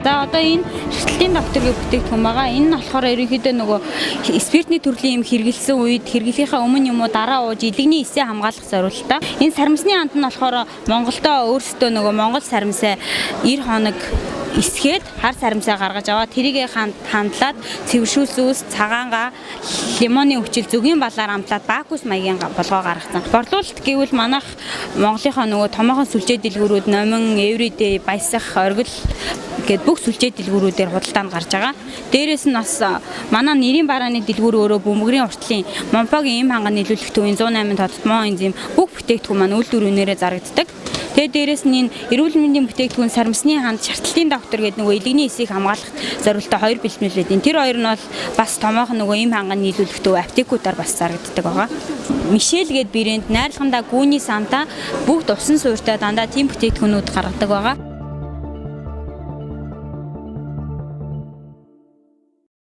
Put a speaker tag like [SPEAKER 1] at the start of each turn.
[SPEAKER 1] За одоо энэ шилтлийн докторгийн бүтээгдэхүүн байгаа. Энэ нь болохоор ерөнхийдөө нөгөө спиртний төрлийн юм хэрэгэлсэн үед хэрэглэхийнхаа өмнө юм уу дараа ууж илэгний эсээ хамгаалах зорилттой. Энэ сарамсны анд нь болохоор Монголдо өөрсдөө нөгөө Монгол сарамсаа 90 хоног исгээд хар сарамсаа гаргаж аваад тэрийг хандлаад цэвэршүүлсэн ус, цагаанга, лимоны хүчил зүгийн балаар амтлаад бакус маягийн болгоо гаргасан. Борлуулалт гэвэл манайх Монголынхаа нөгөө томоохон сүлжээ дэлгүүрүүд Номин, Everyday, Баясах, Оргил гэд бүх сүлжээ дэлгүүрүүдээр худалдаанд гарч байгаа. Дээрээс нь бас манай нэрийн барааны дэлгүүр өөрөө бөмбөгрийн уртлын Монпогийн эм ханган нийлүүлэх төвийн 108 тодтмоо энзим бүх бүтээгдэхүүн маань үйлдвэрүүнээрээ зарагддаг. Тэгээ дээрээс нь энэ эрүүл мэндийн бүтээгдэхүүн сарамсны ханд шартлалын доктор гэдэг нөгөө илэгний эсийг хамгаалах зорилттой хоёр бэлтгэл байдیں۔ Тэр хоёр нь бол бас томоохон нөгөө эм ханган нийлүүлэх төв аптекуудаар бас зарагддаг байгаа. Мишель гээд брэнд найрлагандаа гүүний санта бүгд усан суурьтай дандаа тийм бүтээгдэхүүнүүд гаргадаг байгаа.